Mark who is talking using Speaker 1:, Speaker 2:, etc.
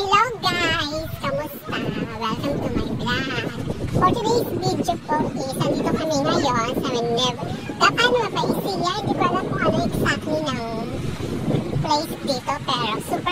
Speaker 1: Hello guys! Kamusta? Welcome to my vlog. For today's video po is, andito kami ngayon sa Kapano Paisiya. Hindi ko alam kung ano exactly ng place dito, pero super